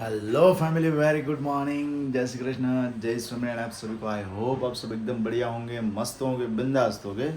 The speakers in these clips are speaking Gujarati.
Hello family, very good morning. जय श्री कृष्ण, जय स्वामीनारायण। आप सभी को आई होप आप सब एकदम बढ़िया होंगे, मस्त होंगे, बिंदास होंगे।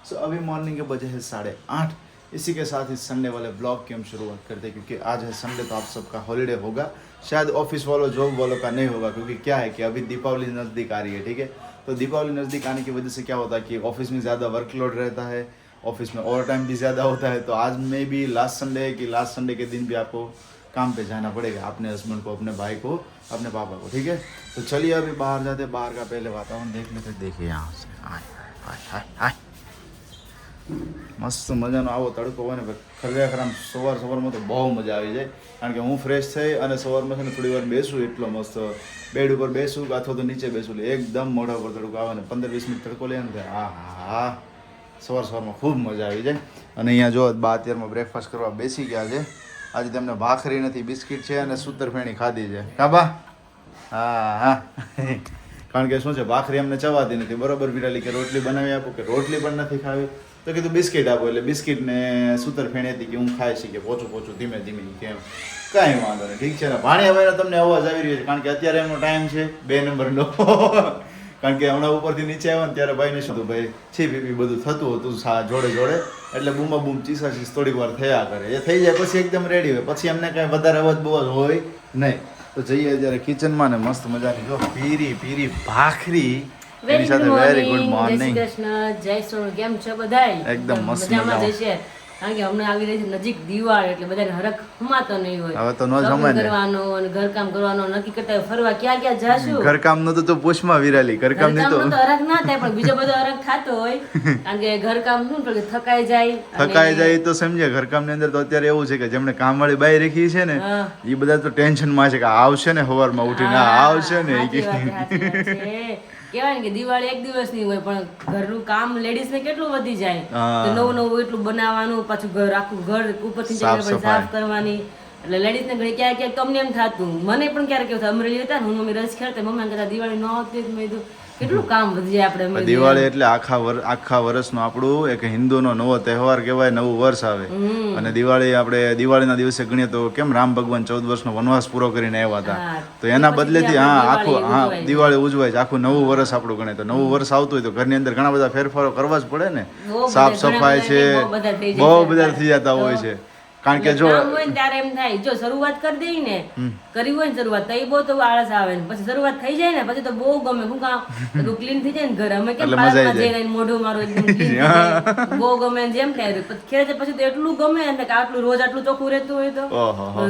सो अभी मॉर्निंग के बजे है 8:30। इसी के साथ इस संडे वाले ब्लॉग की हम शुरुआत करते हैं, क्योंकि आज है संडे तो आप सबका हॉलीडे होगा। शायद ऑफिस वालों, जॉब वालों का नहीं होगा, क्योंकि क्या है कि अभी दीपावली नज़दीक आ रही है। ठीक है, तो दीपावली नज़दीक आने की वजह से क्या होता है कि ऑफिस में ज़्यादा वर्कलोड रहता है, ऑफिस में ओवर टाइम भी ज़्यादा होता है। तो आज में भी लास्ट संडे है कि लास्ट संडे के दिन भी आपको काम पे जाना पड़ेगा, अपने हस्बैंड को, अपने भाई को, अपने पापा को। ठीक है, तो चलिए अभी बाहर जाते, बाहर का पहले वातावरण देख लेते। देखिए यहाँ से हाय हाय हाय हाय, મસ્ત મજાનો આવો તડકો હોય ને, ખરેખર આમ સવારમાં તો બહુ મજા આવી જાય। કારણ કે હું ફ્રેશ થઈ અને સવારમાં છે ને થોડી વાર બેસું, એટલો મસ્ત બેડ ઉપર બેસું અથવા તો નીચે બેસું, એકદમ મોઢા ઉપર તડકો આવે ને 15-20 મિનિટ તડકો લે ને, હા હા, સવારમાં ખૂબ મજા આવી જાય। અને અહીંયા જો બા અત્યારમાં બ્રેકફાસ્ટ કરવા બેસી ગયા છે। આજે તેમને ભાખરી નથી, બિસ્કિટ છે અને સૂતરફેણી ખાધી છે। કાબા હા હા, કારણ કે શું છે, ભાખરી અમને ચવાતી નથી બરોબર। વિરાલી કે રોટલી બનાવી આપો, કે રોટલી પણ નથી ખાવી, તો કીધું બિસ્કિટ આપો। એટલે બિસ્કિટ ને સૂતરફેણી હતી કે હું ખાઈ શીખે પોચું ધીમે ધીમે, કેમ કાંઈ વાંધો નહીં, ઠીક છે ને। ભાણિયાભાઈનો તમને અવાજ આવી રહ્યો છે, કારણ કે અત્યારે એમનો ટાઈમ છે 2 નંબરનો। કારણ કે હમણાં ઉપરથી નીચે આવ્યો ને ત્યારે ભાઈને શું હતું, ભાઈ છી પીપી બધું થતું હતું જોડે, એટલે બૂમા બૂમ ચીસાચીસ થોડીક વાર થયા કરે। એ થઈ જાય પછી એકદમ રેડી હોય, પછી એમને કાંઈ વધારે અવાજ બવાજ હોય નહીં। તો જઈએ જ્યારે કિચનમાં ને મસ્ત મજાની જો પીરી ભાખરી, એની સાથે વેરી ગુડ મોર્નિંગ, જય શ્રી કૃષ્ણ, જય સોનું, કેમ છો બધાય? એકદમ મસ્ત મજામાં જશે। કારણ કે હમણાં આવી રહી છે નજીક દિવાળી, એટલે બધાને હરખ હમાતો નહીં હોય। હવે તો ન જમાય ને, કરવાનો અને ઘરકામ કરવાનો નક્કી કરતા હોય, ફરવા ક્યાં જાશું। ઘરકામ નું તો પૂછમાં વિરાલી, ઘરકામ ની તો હરખ ના થાય, પણ બીજો બધો હરખ થતો હોય। કારણ કે ઘરકામ શું કે થકાઈ જાય તો સમજે। ઘરકામ ની અંદર તો અત્યારે એવું છે કે જેમને કામવાળી બાઈ રાખી છે ને, એ બધા તો ટેન્શન માં છે કે આવશે ને સવારમાં ઉઠીને આવશે ને। કેવાય ને કે દિવાળી એક દિવસ ની હોય, પણ ઘરનું કામ લેડીઝ ને કેટલું વધી જાય। નવું એટલું બનાવવાનું, પાછું ઘર આખું ઘર ઉપરથી સાફ કરવાની, એટલે લેડીઝ ને ઘણી ક્યાંક તમને એમ થતું, મને પણ ક્યારેક કેવું થાય, અમરેલી હતા ને, હું મમ્મી રસ ખેડતા, મમ્મી કહેતા દિવાળી ન આવતી, મેં કીધું કેટલું કામ વધી જાય આપણે। દિવાળી એટલે આખા વર્ષનો આપણું એક હિન્દુનો નવો તહેવાર કહેવાય, નવું વર્ષ આવે। અને દિવાળી આપણે દિવાળીના દિવસે ગણીએ તો કેમ રામ ભગવાન 14 વર્ષનો વનવાસ પૂરો કરીને આવ્યા હતા, તો એના બદલેથી આખું દિવાળી ઉજવાય છે, આખું નવું વર્ષ આપણું ગણે। તો નવું વર્ષ આવતું હોય તો ઘરની અંદર ઘણા બધા ફેરફારો કરવા જ પડે ને, સાફ સફાઈ છે, બહુ બધા થઈ જતા હોય છે। કારણ કે જો હોય ને ત્યારે એમ થાય, જો શરૂઆત કરી દઈ ને, કરી હોય ને શરૂઆત તો એ બહુ તો આળસ આવે ને, પછી શરૂઆત થઈ જાય ને પછી તો બહુ ગમે। શું કામ બધું ક્લીન થઈ જાય ને ઘર, અમે કેમ પાર્કમાં જઈને મોઢું મારું એકદમ ક્લીન થઈ જાય, બહુ ગમે જેમ થાય। ખેડે પછી તો એટલું ગમે ને કે આટલું રોજ આટલું ચોખ્ખું રહેતું હોય તો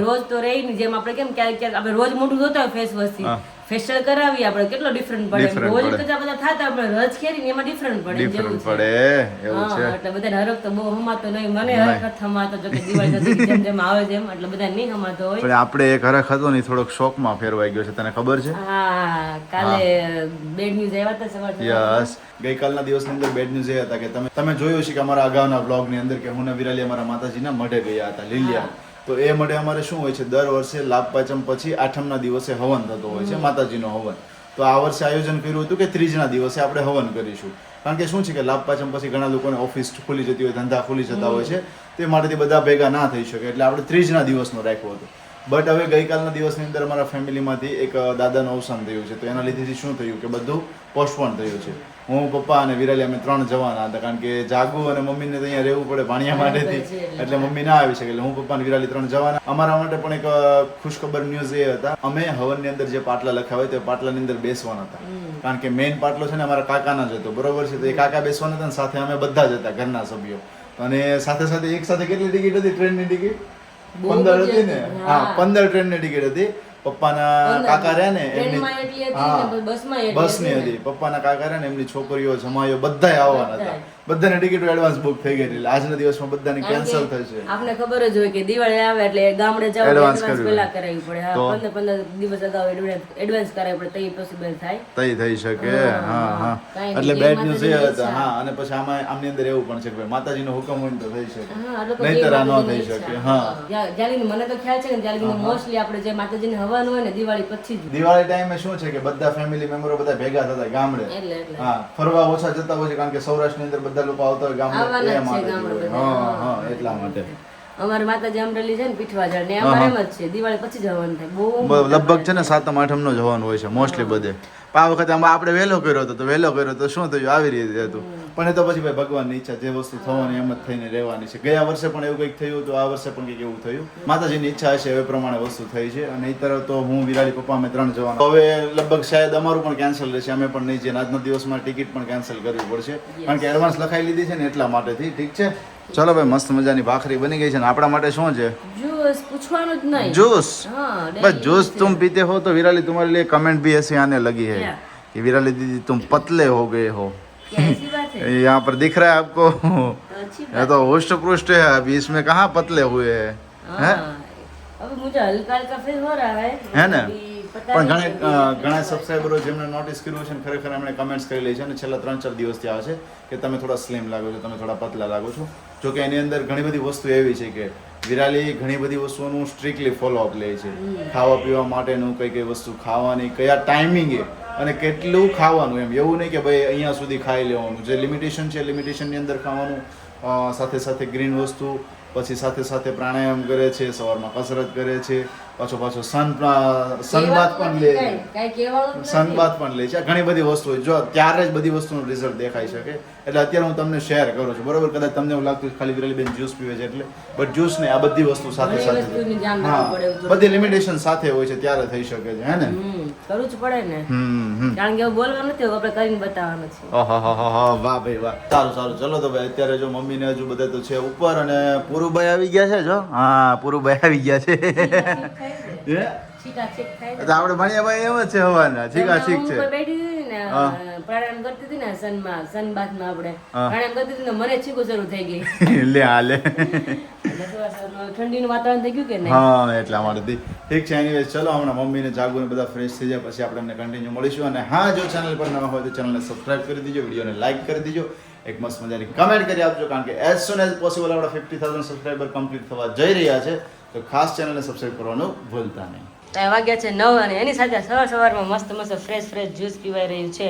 રોજ તો રહી ને, જેમ આપણે કેમ ક્યારેક આપણે રોજ મોઢું ધોતા હોય ફેસ વોશ થી, ફેશિયલ કરાવી આપણે કેટલો ડિફરન્ટ પડે, રોજ કચા બધા થતા આપણે રજ ખેરી એમાં ડિફરન્ટ પડે જેવું છે। એટલે બધા હરખ તો બહુ હમાતો નહીં, મને હરખ થમાતો, જો કે દિવાળી જેમ જેમ આવે જેમ એટલે બધા નહીં હમાતો હોય। પણ આપણે એક હરખ હતો ને થોડોક શોકમાં ફેરવાઈ ગયો છે, તને ખબર છે? હા, કાલે બેડ ન્યૂઝ આવ્યા હતા સવારે। યસ, ગઈકાલના દિવસની અંદર બેડ ન્યૂઝ એ હતા કે તમે જોયું છે કે અમારા અગાઉના બ્લોગની અંદર કે હું ને વિરાલી અમારા માતાજીના મઢે ગયા હતા, લીલિયા। તો એ મઢે અમારે શું હોય છે, દર વર્ષે લાભ પાંચમ પછી 8મના દિવસે હવન થતો હોય છે, માતાજીનો હવન। તો આ વર્ષે આયોજન કર્યું હતું કે 3જના દિવસે આપણે હવન કરીશું। કારણ કે શું છે કે લાભ પાંચમ પછી ઘણા લોકોને ઓફિસ ખુલી જતી હોય, ધંધા ખુલી જતા હોય છે, તે માટેથી બધા ભેગા ના થઈ શકે, એટલે આપણે 3જના દિવસનો રાખ્યો હતો। બટ હવે ગઈકાલના દિવસની અંદર અમારા ફેમિલીમાંથી એક દાદાનું અવસાન થયું છે, તો એના લીધેથી શું થયું કે બધું પોસ્ટપોન થયું છે। હું, પપ્પા અને વિરાલી અમે 3 જવાના હતા, કારણ કે જાગુ અને મમ્મીને તો અહીંયા રહેવું પડે ભાણિયા માટેથી, એટલે મમ્મી ના આવી શકે, એટલે હું, પપ્પા અને વિરાલી 3 જવાના। અમારા માટે પણ એક ખુશખબર ન્યૂઝ એ હતા, અમે હવનની અંદર જે પાટલા લખ્યા હોય તે પાટલાની અંદર બેસવાના હતા। કારણ કે મેઇન પાટલો છે ને અમારા કાકાના જ હતો, બરોબર છે, તો એ કાકા બેસવાના હતા ને સાથે અમે બધા જ હતા ઘરના સભ્યો। અને સાથે એક સાથે કેટલી ટિકિટ હતી ટ્રેનની ટિકિટ? 15 હતી ને? હા, 15 ટ્રેનની ટિકિટ હતી। પપ્પાના કાકા રહ્યા ને એમની બસની હતી, પપ્પાના કાકા રહ્યા ને એમની છોકરીઓ, જમાઈઓ બધા આવવાના હતા, બધાને ટિકિટો એડવાન્સ બુક થઈ ગઈ, એટલે આજના દિવસમાં બધાની કેન્સલ થશે। આપણે ખબર જ હોય કે દિવાળી આવે એટલે ગામડે જવું એડવાન્સ પહેલા કરાવવી પડે, હા, 15 દિવસ અગાઉ એડવાન્સ કરાવવી પડે, તો એ પોસિબલ થાય, તઈ થઈ શકે। હા, એટલે બેડ ન્યૂઝ એ હતા। હા, અને પછી આમની અંદર એવું પણ છે કે માતાજીનો હુકમ હોય તો થઈ શકે, નહીંતર આ ન થઈ શકે। હા, જ્યાં મને તો ખ્યાલ છે ને, જ્યાં મોસ્ટલી આપણે જે માતાજીને હવન હોય ને દિવાળી પછી જ, દિવાળી ટાઈમે શું છે કે બધા ફેમિલી મેમ્બરો બધા ભેગા થતા ગામડે, હા, ફરવા ઓછા જતા હોય છે, કારણ કે સૌરાષ્ટ્રની અંદર બધા લોકો આવતા હોય ગામડે, એ માટે, હા, એટલા માટે। અમારે માતાજી અમરેલી છે ને પીઠવાજાર ને અમારે એમ જ છે દિવાળી પછી જવાનું થાય બહુ લગભગ છે ને 7મ 8મ જવાનું હોય છે મોસ્ટલી બધે. આ વખતે આપણે વહેલો કર્યો હતો તો વહેલો કર્યો તો શું થયું આવી રીતે હતું. પણ એ તો પછી ભાઈ ભગવાનની ઈચ્છા, જે વસ્તુ થવાની એમ જ થઈને રહેવાની છે. ગયા વર્ષે પણ એવું કંઈક થયું તો આ વર્ષે પણ કંઈક એવું થયું. માતાજીની ઈચ્છા હશે એ પ્રમાણે વસ્તુ થઈ છે. અને એ તરફ તો હું વિરાળી પપ્પા અમે 3 જવાના. હવે લગભગ શાયદ અમારું પણ કેન્સલ રહેશે, અમે પણ નહીં જઈએ. આજના દિવસમાં ટિકિટ પણ કેન્સલ કરવી પડશે કારણ કે એડવાન્સ લખાઈ લીધી છે ને એટલા માટેથી. ઠીક છે, ચલો ભાઈ, મસ્ત મજાની ભાખરી બની ગઈ છે ને આપણા માટે શું છે? જ્યુસ. પૂછવાનું જ નહીં, जूस. हाँ, बस जूस तुम पीते हो तो विराली तुम्हारे लिए कमेंट भी ऐसे आने लगी है कि विराली दीदी तुम पतले हो गए हो. क्या ऐसी बात है? यहाँ पर दिख रहा है आपको, तो अच्छी ये तो होस्ट पृष्ठ है, अभी इसमें कहाँ पतले हुए हैं. हाँ, अभी मुझे हल्का हल्का फील हो रहा है ने? अभी पता પણ नहीं ઘણા સબસ્ક્રાઈબરો જેમને નોટિસ કર્યું છે ને ખરેખર એમણે કમેન્ટ્સ કરી લે છે અને છેલ્લા 3-4 દિવસથી આવે છે કે તમે થોડા સ્લિમ લાગો છો, તમે થોડા પતલા લાગો છો. જો કે એની અંદર ઘણી બધી વસ્તુ એવી છે કે વિરાલી ઘણી બધી વસ્તુઓનું સ્ટ્રિક્ટલી ફોલોઅપ લે છે. ખાવા પીવા માટેનું કઈ કઈ વસ્તુ ખાવાની, કયા ટાઈમિંગે અને કેટલું ખાવાનું, એમ એવું નહીં કે ભાઈ અહીંયા સુધી ખાઈ લેવાનું. જે લિમિટેશન છે લિમિટેશનની અંદર ખાવાનું, સાથે સાથે ગ્રીન વસ્તુ, પછી સાથે સાથે પ્રાણાયામ કરે છે, સવારમાં કસરત કરે છે, પાછો સનબાથ પણ લે છે, કાંઈ કહેવાનું જ નથી. સનબાથ પણ લે છે. ઘણી બધી વસ્તુ જો ત્યારે જ બધી વસ્તુનું રિઝલ્ટ દેખાઈ શકે. એટલે અત્યારે હું તમને શેર કરું છું, બરોબર? કદાચ તમને એવું લાગતું ખાલી વિરાલી બેન જ્યુસ પીવે છે એટલે, બટ જ્યુસ નહીં, આ બધી વસ્તુ સાથે ઘણી સાથે વસ્તુની ધ્યાન હા, રાખવું પડે એવું બધી લિમિટેશન સાથે હોય છે ત્યારે થઈ શકે છે, હે ને? કરવું જ પડે ને, હમ. કારણ કે એવું બોલવાનું નથી, આપણે કરીને બતાવવાનું છે. વાહ ભાઈ વાહ. સારું ચલો તો ભાઈ, અત્યારે જો મમ્મી ને હજુ બધા તો છે ઉપર અને પૂરુભાઈ આવી ગયા છે. જો હા, પૂરુભાઈ આવી ગયા છે. હે? છીકાછીક થાય છે. તો આપણે ભણ્યા ભાઈ એમ જ છે હવાના, છીકાછીક હું છે. ઉપર બેઠી હતી ને પ્રાણાયામ કરતી હતી ને સનબાથમાં આપણે પ્રાણાયામ કરતી હતી ને મને છીકું શરૂ થઈ ગઈ. લે હાલે. એટલે થોડા ઠંડીનું વાતાવરણ થઈ ગયું કે નહીં. હા, એટલા માટે ઠીક છે. એનીવેઝ ચલો, હમણાં મમ્મીને જાગુને બધા ફ્રેશ થઈ જાય પછી આપણે એમને કન્ટિન્યુ મળીશું. અને હા, જો ચેનલ પર નવા હોય તો ચેનલને સબસ્ક્રાઇબ કરી દીજો, વિડીયોને લાઈક કરી દીજો, એક મસ્ત મજાની કમેન્ટ કરી આપજો, કારણ કે એઝ સુન એઝ પોસિબલ આપણા 50,000 સબસ્ક્રાઇબર કમ્પ્લીટ થવા જઈ રહ્યા છે. તો ખાસ ચેનલને સબસ્ક્રાઇબ કરવાનું ભૂલતા નહીં. વાગ્યા છે 9 અને એની સાથે સવારમાં મસ્ત ફ્રેશ જ્યુસ પીવાઈ રહ્યું છે.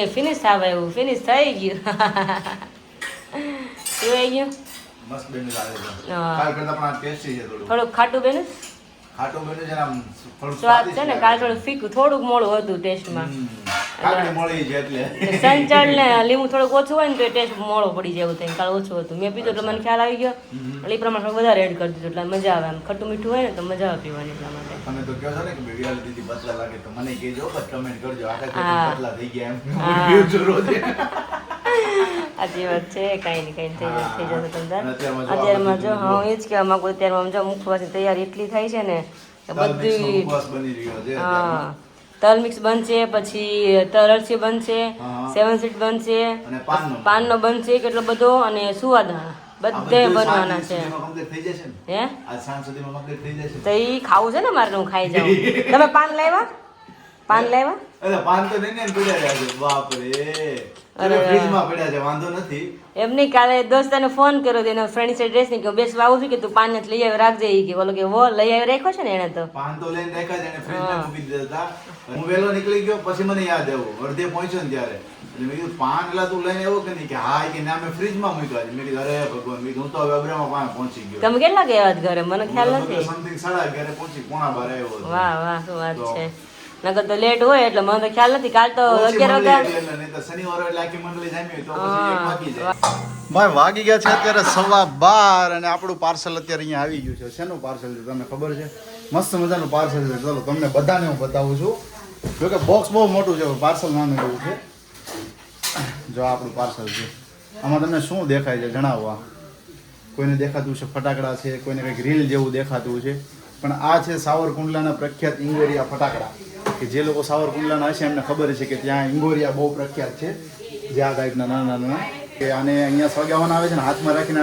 એ ફિનિશ થવા એવું ફિનિશ થઈ ગયું. પીવાઈ ગયું, મસ્ત બેન લાગે છે. હા. કાલ કરતા પણ આ ટેસ્ટી છે થોડું. થોડુંક ખાટું બેન ખાટું બેન છે ને, આમ થોડું સ્વાદ છે ને, કાલ થોડું ફીકું થોડુંક મોડું હતું ટેસ્ટમાં. કાકડી મળી છે એટલે. સંચળ ને લીંબુ થોડુંક ઓછું હોય ને તો ટેસ્ટ મોડો પડી જાય એવું થાય. કાલ ઓછું હતું, મેં પીધું એટલે મને ખ્યાલ આવી ગયો એટલે એ પ્રમાણે થોડું વધારે એડ કરી દીધું એટલે મજા આવે. આમ ખટ્ટું મીઠું હોય ને તો મજા આવે પીવાની, એટલા માટે. તમે તો કહો છો ને કે વિરાલી દીદી પતલા લાગે તો મને કહેજો, બસ કમેન્ટ કરજો. આખા હા. પતલા થઈ ગયા એમ. હા. હું પીવું છું રોજ. સાચી વાત છે, કઈ નહીં થઈ જશે અને તમને. અત્યારમાં જો અત્યારમાં જો આ બધું હા, એ જ કહેવા માંગુ, અત્યારમાં જો મુખવાસની તૈયારી એટલી થાય છે ને કે દાળ મિક્સનો બધી. ઉપવાસ બની રહ્યો છે હા, તલ મિક્સ બનશે, પછી તલ અળસી બનશે, હા. 7 સીટ બનશે, અને પાનનો બનશે કેટલો બધો, અને સુવાદાણા બધે બનવાના છે. કમ્પ્લીટ થઈ જશે ને? હે આજ સાંજ સુધીમાં કમ્પ્લીટ થઈ જશે. તો ઈ ખાવું છે ને મારે, હું ખાઈ જાઉં. તમે પાન લાવ્યા? પાન લાવ્યા? અરે પાન તો નહીં ને પડ્યા રહ્યા છે. બાપ રે. અરે ફ્રીજમાં પડ્યા છે, વાંધો નથી. એમ નહીં, કાલે દોસ્તાને ફોન કર્યો તો એનો ફ્રેન્ડ છે ડ્રેસ ની કે બેસવા આવું છું કે તું પાન જ લઈ આવી રાખજે. ઈ કે બોલો કે વો લઈ આવી રાખ્યો છે ને એને તો. પાન તો લઈને રાખ્યા છે, એને ફ્રીજમાં મૂકી દીધા હતા. હું વહેલો નીકળી ગયો પછી મને યાદ આવ્યું, અડધે પહોંચ્યો ને ત્યારે. એટલે મેં કીધું પાન એલા તું લઈને આવ્યો કે નહીં? કે હા, કે ના મેં ફ્રીજમાં મૂક્યા છે. મેં કીધું અરે ભગવાન, મેં કીધું હું તો હવે અબ્રામાં પાન પહોંચી ગયો. તમે કેટલા ગયા ઘરે? મને ખ્યાલ નથી. સમથિંગ 11:30 પહોંચી, 11:30 આવ્યો હતો. વાહ વાહ, શું વાત છે. નકર તો લેટ હોય એટલે મને તો ખ્યાલ નથી. કાલ તો ઓછી 11 મંડળી વાગ્યા. એટલે નહીં તો શનિવારે એટલે આખી મંડળી જામી હોય તો પછી 1 વાગી જાય. ભાઈ વાગી ગયા છે અત્યારે 12:15 અને આપણું પાર્સલ અત્યારે અહીંયા આવી ગયું છે. શેનું પાર્સલ છે તમને ખબર છે? મસ્ત મજાનું પાર્સલ છે. ચલો તમને બધાને હું બતાવું છું. જો કે બોક્સ બહુ મોટું છે, પાર્સલ નાનું એવું છે. જો આપણું પાર્સલ છે. આમાં તમને શું દેખાય છે જણાવવા? કોઈને દેખાતું છે ફટાકડા છે, કોઈને કંઈક રીલ જેવું દેખાતું છે, પણ આ છે સાવરકુંડલાના પ્રખ્યાત ઇંગોરિયા ફટાકડા. કે જે લોકો સાવરકુંડલાના હશે એમને ખબર છે કે ત્યાં ઇંગોરિયા બહુ પ્રખ્યાત છે. જે આ ટાઈપના નાના નાના કે આને અહીંયા સળગાવવાના આવે છે ને, હાથમાં રાખીને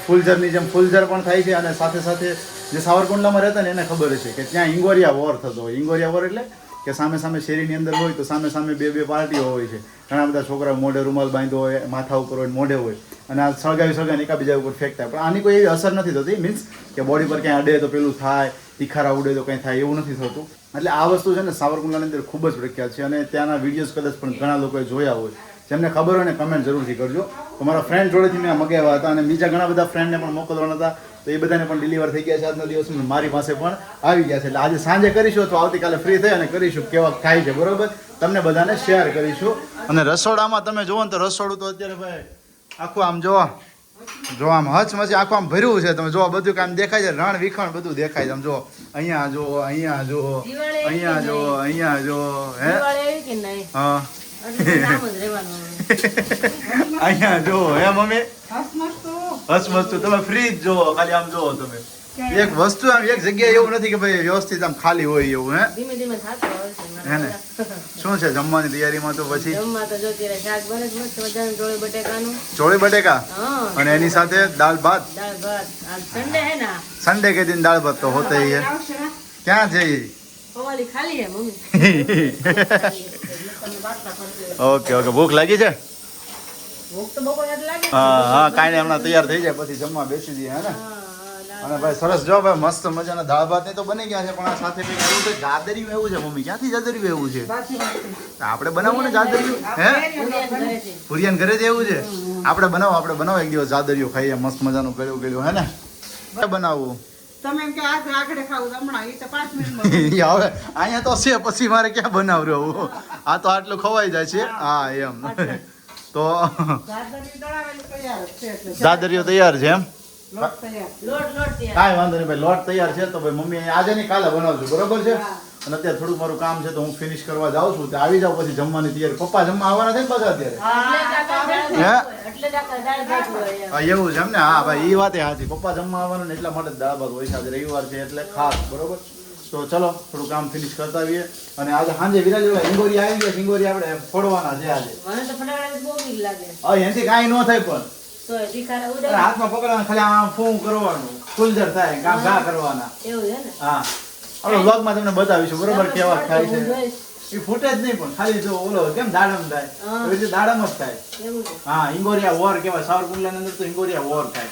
ફૂલઝરની જેમ ફૂલઝર પણ થાય છે. અને સાથે સાથે જે સાવરકુંડલામાં રહેતા ને એને ખબર છે કે ત્યાં ઇંગોરિયા વોર થતો હોય. ઇંગોરિયા વોર એટલે કે સામે સામે શેરીની અંદર હોય તો સામે સામે બે પાર્ટીઓ હોય છે. ઘણા બધા છોકરાઓ મોઢે રૂમાલ બાંધ્યો હોય, માથા ઉપર હોય, મોઢે હોય, અને આ સળગાવી એકાબીજા ઉપર ફેંકતા. પણ આની કોઈ એવી અસર નથી થતી, મીન્સ કે બોડી પર ક્યાંય અડે તો પેલું થાય, તિખારા ઉડે તો કંઈ થાય, એવું નથી થતું. એટલે આ વસ્તુ છે ને સાવરકુંડલાની અંદર ખૂબ જ પ્રખ્યાત છે. અને ત્યાંના વિડીયોઝ કદાચ પણ ઘણા લોકોએ જોયા હોય. જેમને ખબર હોય ને કમેન્ટ જરૂરથી કરજો. તો મારા ફ્રેન્ડ જોડેથી મેં મગાવ્યા હતા અને બીજા ઘણા બધા ફ્રેન્ડને પણ મોકલવાના હતા. તો એ બધાને પણ ડિલિવર થઈ ગયા છે આજના દિવસમાં, મારી પાસે પણ આવી ગયા છે. એટલે આજે સાંજે કરીશું તો આવતીકાલે ફ્રી થઈ અને કરીશું કેવા થાય છે, બરોબર, તમને બધાને શેર કરીશું. અને રસોડામાં તમે જુઓ ને તો રસોડું તો અત્યારે ભાઈ આખું આમ જો આમ હચમચી આખું આમ ભર્યું છે. તમે જો બધું કામ દેખાય છે, રણ વિખણ બધું દેખાય છે. આમ જો અહીંયા જો અહીંયા જો અહીંયા જો અહીંયા જો હા અહીંયા જો હે મમ્મી હસમસ્તું તમે ફ્રી જ જો ખાલી આમ જો તમે એક વસ્તુ આમ એક જગ્યાએ એવું નથી કે ભાઈ વ્યવસ્થિત આમ ખાલી હોય એવું. હે ધીમે ધીમે થાતો હોય છે હે ને શું છે જમવાની તૈયારીમાં? તો પછી જમવા તો જો ત્યારે શાક બને છે મસ્ત મજાનું ચોળી બટેકાનું. ચોળી બટેકા હા અને એની સાથે દાળ ભાત. દાળ ભાત આજ સન્ડે હે ના, संडे के दिन दाल भात तो होते ही है. क्या છે ये? પવાલી ખાલી હે મમ્મી. ઓકે ઓકે ભૂખ લાગી છે? ભૂખ તો બપોર જ લાગે. હા હા કાંઈ નહીં, હમણાં તૈયાર થઈ જાય પછી જમવા બેસી જઈએ. હે ને અને ભાઈ સરસ જો ભાઈ મસ્ત મજાના દાળ ભાત તો બની ગયા છે, પણ આ સાથે કંઈક એવું છે જાદરિયું એવું છે. મમ્મી ક્યાંથી જાદરિયું એવું છે? આપણે બનાવવું ને જાદરિયું? હે પુરિયાન ઘરે જ એવું છે? આપણે બનાવો એક દિવસ જાદરિયું ખાઈએ મસ્ત મજાનું ગળ્યું ગળ્યું. હે ને બનાવવું તમે એમ કે આજ આગળ ખાવું હમણાં એ તો 5 મિનિટમાં હવે અહીંયા તો છે, પછી મારે ક્યાં બનાવવું? આ તો આટલું ખવાઈ જાય છે. હા એમ તો જાદરની દળાવેલું તૈયાર જ છે એટલે જાદરિયો તૈયાર છે એમ? લોટ તૈયાર. લોટ તૈયાર. કાંઈ વાંધો નહીં ભાઈ, લોટ તૈયાર છે તો ભાઈ મમ્મી આજે નહીં કાલે બનાવજો, બરોબર છે? અને અત્યારે થોડુંક મારું કામ છે તો હું ફિનિશ કરવા જાઉં છું. આવી જાવ પછી જમવાની તૈયારી. પપ્પા જમવા આવવાના છે ને પાછા અત્યારે? એટલે જ આખા દાળ ભાત હોય એમ. હા એવું છે એમ ને? હા ભાઈ એ વાતે સાચી, પપ્પા જમવા આવવાનું ને એટલા માટે જ દાળ ભાત હોય છે. આજે રવિવાર છે એટલે ખાસ, બરોબર. તો ચલો થોડું કામ ફિનિશ કરતા આવીએ. અને આજે સાંજે વિરાજ હિંગોરી આવી ગયા, હિંગોરી આપણે ફોડવાના છે આજે. મને તો ફટાફટ બહુ બીક લાગે. હા એનાથી કાંઈ ન થાય, પણ તો તીખારા અરે ઉડે હાથમાં પકડવાનું, ખાલી આમ ફોન કરવાનું, ફૂલઝર થાય, કામ ઘા કરવાના. એવું છે ને. હા આપણે વ્લોગમાં તમને બતાવીશું, બરોબર, કેવા થાય છે. હું જોઈશ. એ ફૂટે જ નહીં, પણ ખાલી જો ઓલો કેમ દાડમ થાય એવી રીતે દાડમ જ થાય. એવું છે. હા હિંગોરિયા વોર કહેવાય. સાવરકુંડલાની અંદર તો હિંગોરિયા વોર થાય.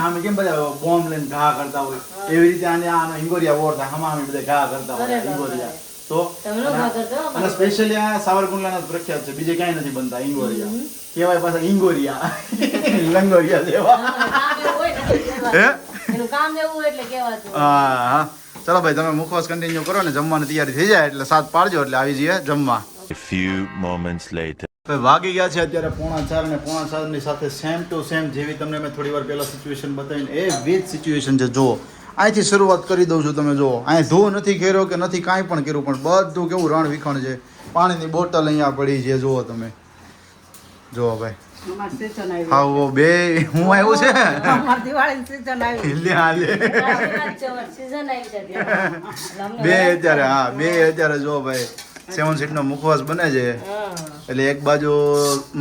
આમે કેમ બધા બોમ્બ લઈને ઘા કરતા હોય, એવી રીતે આને હિંગોરિયા વોર થાય. આમે બધા ઘા કરતા હોય હિંગોરિયા. તો તમે નો ઘા કરતા હો. અને સ્પેશિયલી આ સાવરકુંડલાના જ પ્રખ્યાત છે, બીજે ક્યાંય નથી બનતા હિંગોરિયા. કહેવાય પાછા હિંગોરિયા લંગોરિયા જેવા. કામ એવું હોય ને એટલે હે એનું કામ એવું હોય એટલે કહેવાતું. હા હા ચલો ભાઈ તમે મુખવાસ કન્ટિન્યુ કરો ને જમવાની તૈયારી થઈ જાય એટલે 7 પાડજો એટલે આવી જઈએ જમવા. A few moments later. ભાઈ વાગી ગયા છે અત્યારે 3:45 અને 4:45 ની સાથે સેમ ટુ સેમ જેવી તમને મેં થોડી વાર પહેલા સિચ્યુએશન બતાવીને એ વિથ સિચ્યુએશન છે. જુઓ અહીંથી શરૂઆત કરી દઉં છું. તમે જુઓ અહીં ધો નથી કર્યો કે નથી કાંઈ પણ કર્યું, પણ બધું કેવું રણ વિખણ છે. પાણીની બોટલ અહીંયા પડી છે, જુઓ તમે. જુઓ ભાઈ અમાર season આવી. હા ઓ બે હું આવ્યું છે અમાર દિવાળીની season આવી. લ્યા લે સીઝન આવી છે ત્યાં. બે અત્યારે હા બે અત્યારે જો ભાઈ 7 સીટનો મુખવાસ બને છે. હા. એટલે એક બાજુ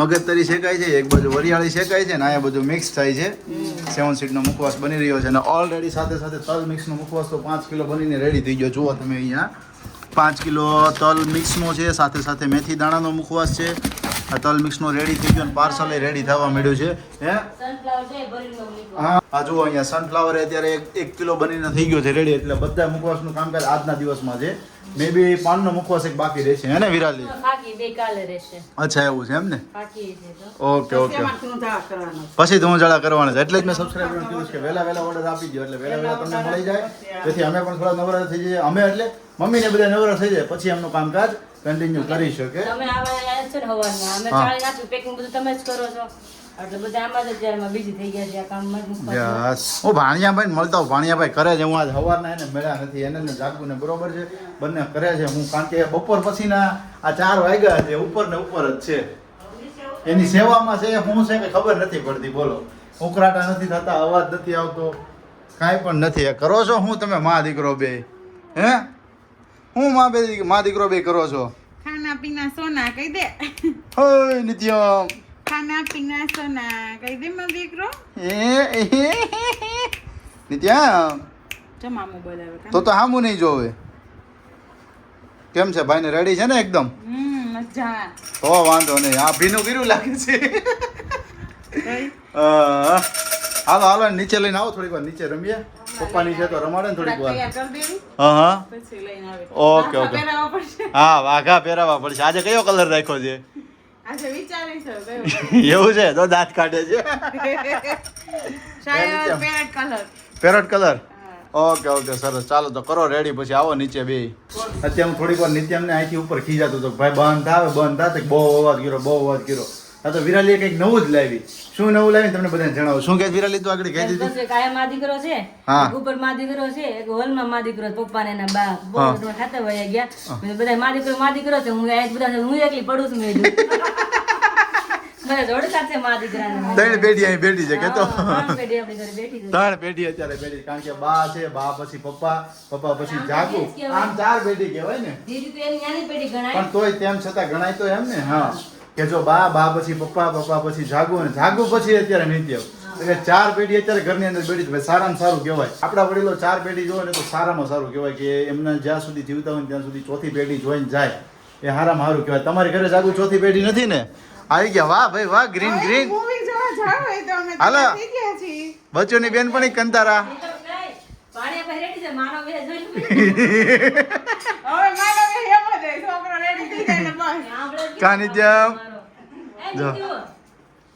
મગજતરી શેકાય છે, એક બાજુ વરિયાળી શેકાય છે, ને અહીંયા બધું મિક્સ થાય છે. 7 સીટનો મુખવાસ બની રહ્યો છે અને ઓલરેડી સાથે સાથે તલ મિક્સનો મુખવાસ તો 5 કિલો બનીને રેડી થઈ ગયો. જુઓ તમે અહીંયા 5 કિલો તલ મિક્સનો છે, સાથે સાથે મેથી દાણાનો મુખવાસ છે. આ તલ મિક્સનો રેડી થઈ ગયો અને પાર્સલ રેડી થવા માંડ્યું છે. હે સનફ્લાવર છે ભરીને મૂકો. હા આ જુઓ અહીંયા સનફ્લાવર અત્યારે 1 કિલો બનીને થઈ ગયો છે રેડી. એટલે બધા મુખવાસનું કામકાજ આજના દિવસમાં છે. મે બી પાનનો મુખવાસ એક બાકી રહેશે, હે ને વિરાલી? ફાકી બે કાલે રહેશે. અચ્છા એવું છે એમ ને? ફાકી છે તો. ઓકે ઓકે એમાં શું ધાર કરવાનો? પછી ધૂંઝાળા કરવાના છે. એટલે જ મેં સબસ્ક્રાઈબરને કીધું છે કે વહેલા ઓર્ડર આપી દો એટલે વહેલા તમને મળી જાય, જેથી અમે પણ થોડા નવરા થઈ જઈએ. અમે એટલે મમ્મીને બધા નવરા થઈ જાય પછી એમનું કામકાજ કન્ટિન્યુ કરી શકે. તમે આવા છે ને હવારમાં અમે હા. ચાળી નાખ્યું પેકિંગ બધું તમે જ કરો છો એટલે બધા આમાં જ અત્યારે બીજી થઈ ગયા છે આ કામમાં જ મુકવા. યસ હું ભાણિયાભાઈ મળતા હું. ભાણિયાભાઈ કરે છે, હું આજ સવારના એને મળ્યા નથી. એને ને જાગવું ને બરોબર છે, બંને કરે છે. હું કારણ કે બપોર પછીના આ 4 વાગ્યા છે, ઉપર ને ઉપર જ છે. એની સેવામાં છે શું છે કે ખબર નથી પડતી. બોલો ઉકરાટા નથી થતા, અવાજ નથી આવતો, કાંઈ પણ નથી. કરો છો હું તમે મા દીકરો બે? હે હું મા દીકરો બે કરો છો? ખાના પીના સોના કહી દે. ઓય નિત્યમ ખાના પીના સોના કહી દે મારો દીકરો. નિત્યમ જો મામુ બોલાવે. તો હામું નહીં જોવે. કેમ છે ભાઈને રેડી છે ને એકદમ? મજા. તો વાંધો નહીં. આ ભીનું કર્યું લાગે છે. કઈ હાલો હાલો નીચે લઈને આવો, થોડીક વાર નીચે રમીએ. પપ્પાની છે તો રમાડે ને થોડીક વાર. તૈયાર કરી દેવી હા પછી લઈને આવે. Okay okay. પહેરાવા પડશે. હા વાઘા પહેરાવા પડશે. આજે કયો કલર રાખ્યો છે? આજે વિચારી છે કયો એવું છે તો દાંત કાઢે છે. શાયદ parrot colour. Parrot colour okay okay સરસ ચાલો તો કરો રેડી પછી આવો નીચે બે અત્યારે હું થોડીક વાર નીચે અમને અહીંથી ઉપર ખીજાતો હતો ભાઈ બંધ થાય બહુ અવાજ કર્યો આ તો વિરાલીએ કંઈક નવું જ લાવી શું નવું લાવી તમને બધાને જણાવો શું કે વિરાલી તો આગળ કહી દીધું બસ એક આયા માં દીકરો છે હા. એક ઉપર માં દીકરો છે એક હોલમાં માં દીકરો છે, પપ્પા ને એના બા બહુ ખાતા વયા ગયા મેં બધા માં દીકરો છે હું એક બધા હું એકલી પડું છું મેં કીધું. મને જોડકા છે માં દીકરાને ત્રણ પેઢી અહીં બેઠી છે કે તો ત્રણ પેઢી આપણી ઘરે બેઠી છે. ત્રણ પેઢી અત્યારે પેઢી કારણ કે બા છે બા પછી પપ્પા પછી જાગુ આમ ચાર પેઢી કહેવાય ને દીદી તો એની નાની પેઢી ગણાય પણ તોય તેમ છતાં ગણાય તો એમ ને હા કે જો બા પછી પપ્પા પછી જાગુ અને જાગુ પછી અત્યારે નિત્ય એટલે ચાર પેઢી અત્યારે ઘરની અંદર બેઠી છે. ભાઈ સારામાં સારું કહેવાય આપણા વડીલો ચાર પેઢી જોવે ને તો સારામાં સારું કહેવાય કે એમને જ્યાં સુધી જીવતા હોય ને ત્યાં સુધી ચોથી પેઢી જોઈને જાય એ સારામાં સારું કહેવાય. તમારી ઘરે જાગુ ચોથી પેઢી નથી ને આવી ગયા વાહ ભાઈ વાહ ગ્રીન મૂવી જોવા જાવ હોય તો અમે હાલો. તૈયાર થઈ ગયા છીએ. બચ્ચોની બેન પણ કંતારા પાણી આપણે રેડી છે માનો બે જોઈ હવે મારો કે એમ જ હોય, છોકરો રેડી થઈ જાય ને બસ. કા નિત્યમ જો.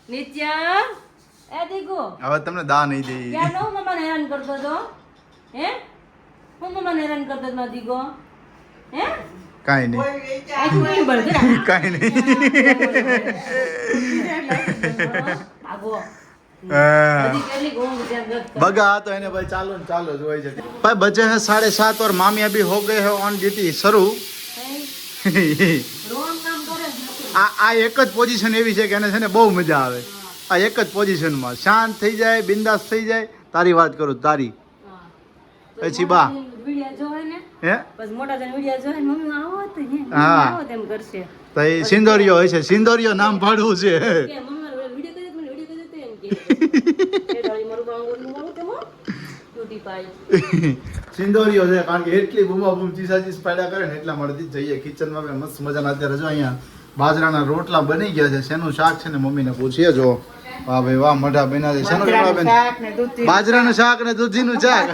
નિત્યમ એ દીકુ હવે તમને દા નહીં દે ક્યાં નો મમ્માને હેરાન કરતો હતો હે હું મમ્માને હેરાન કરતો હતો મારો દીકો હે કાંઈ નહીં કોઈ વિચાર આ શું કર્યું બળ જરા કાંઈ નહીં આગો હા. બધી કેટલી ઊંઘ છે ગત बगा तो इन्हें भाई चालो न चालो जो है जति भाई बजे हैं 7:30 और मामी अभी हो गए हैं ऑन ड्यूटी शुरू રોમ કામ કરે છે. આ એક જ પોઝિશન એવી છે કે એને છે ને બહુ મજા આવે આ એક જ પોઝિશનમાં શાંત થઈ જાય બિંદાસ થઈ જાય તારી વાત કરું તારી હા. પછી બા વિડિયો જોવે ને હે પછી મોટા જણ વિડિયો જોવે ને મમ્મી આવો તો હે હા. આવો તેમ કરશે તો એ સિંદોરિયો હોય છે સિંદોરિયો નામ પાડવું છે કે મમ્મી વિડિયો કરી દે મને વિડિયો કરી દે એમ કે એ ડાળી મારું કામ ગોળું મારું તેમ ડ્યુટી પાઈ સિંદોરિયો છે કારણ કે એટલી બૂમા બૂમ ચીસાચીસ પાડ્યા કરે ને એટલા મળતી જ જઈએ કિચનમાં બી મસ્ત મજાના અત્યારે જો અહીંયા બાજરાના રોટલા બની ગયા છે શેનું શાક છે ને મમ્મીને પૂછીએ જો વાહ ભાઈ વાહ મઢા બન્યા છે શેનું જમવા બેન શાક ને દૂધ બાજરાનું શાક ને દૂધીનું શાક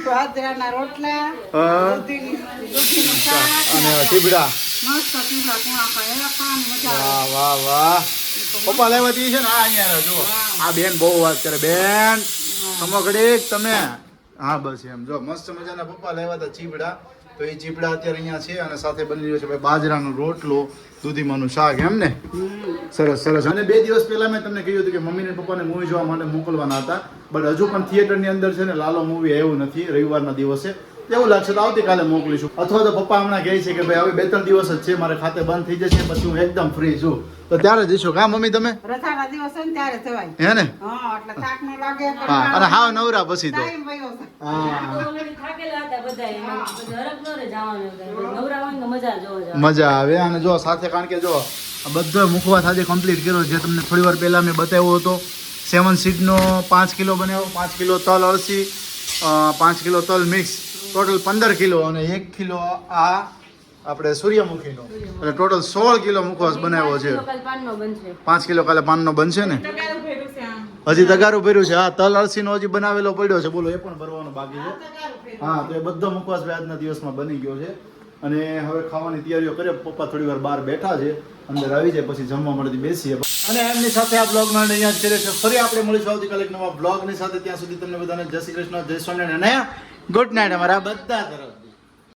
બાજરાના રોટલા હા. દૂધીનું શાક અને ટીબડા મસ્ત પીલા કુણા ખાય ખાવાની મજા આવે. વાહ વાહ વાહ પપ્પા લેવા દી છે ને આ અહીંયા જો આ બેન બહુ વાત કરે બેન સમગડીક તમે હા બસ એમ જો મસ્ત મજાના પપ્પા લેવા હતા ચીબડા તો એ ચીબડા અત્યારે અહીંયા છે અને સાથે બની રહ્યો છે ભાઈ બાજરાનો રોટલો દૂધીમાંનું શાક એમ ને સરસ સરસ અને 2 દિવસ પહેલા મેં તમને કહ્યું હતું કે મમ્મી ને પપ્પાને મૂવી જોવા માટે મોકલવાના હતા બટ હજુ પણ થિયેટરની અંદર છે ને લાલો મૂવી આવ્યું નથી રવિવારના દિવસે એવું લાગશે તો આવતીકાલે મોકલીશું અથવા તો પપ્પા હમણાં કહે છે કે ભાઈ હવે 2-3 દિવસ જ છે મારે ખાતે બંધ થઈ જશે પછી હું એકદમ ફ્રી છું તો ત્યારે જઈશું કા મમ્મી તમે રથાના દિવસ હોય ને ત્યારે જવાય. હે ને હા એટલે થાક ન લાગે પણ હા અને હાવ નવરા પછી તો ટાઈમ વયો છે. હા ઓલરેડી થાકેલા હતા બધા એમાં પછી હરખ ન રે જવાનું નવરા હોય ને તો મજા જોવા જાવ મજા આવે અને જો સાથે કારણ કે જો આ બધો મુખવાસ આજે કમ્પ્લીટ કર્યો જે તમને થોડી વાર પહેલા મેં બતાવ્યો હતો 7 સીડનો 5 કિલો બનાવ્યો 5 કિલો તલ અળસી 5 કિલો તલ મિક્સ ટોટલ 15 કિલો અને 1 કિલો આ આપણે સૂર્યમુખીનો એટલે ટોટલ 16 કિલો મુખવાસ બનાવ્યો છે કાલ પાનનો બનશે 5 કિલો કાલે પાનનો બનશે ને તગારું ફેર્યું છે આમ. હજી તગારું ભર્યું છે હા તલ અળસીનો હજી બનાવેલો પડ્યો છે બોલો એ પણ ભરવાનો બાકી છે તગારું ફેર્યું. હા તો એ બધો મુખવાસ ભાઈ આજના દિવસમાં બની ગયો છે અને હવે ખાવાની તૈયારીઓ કરે પપ્પા થોડી વાર બહાર બેઠા છે અંદર આવી જાય પછી જમવા મળતી બેસીએ અને એમની સાથે આ બ્લોગ માં અહીંયા જ કરે છે ફરી આપણે મળીશું આવતીકાલે એક નવા બ્લોગ ની સાથે ત્યાં સુધી તમને બધાને જય શ્રી કૃષ્ણ જય સ્વામિનારાયણ અને ગુડ નાઇટ અમારા બધા તરફ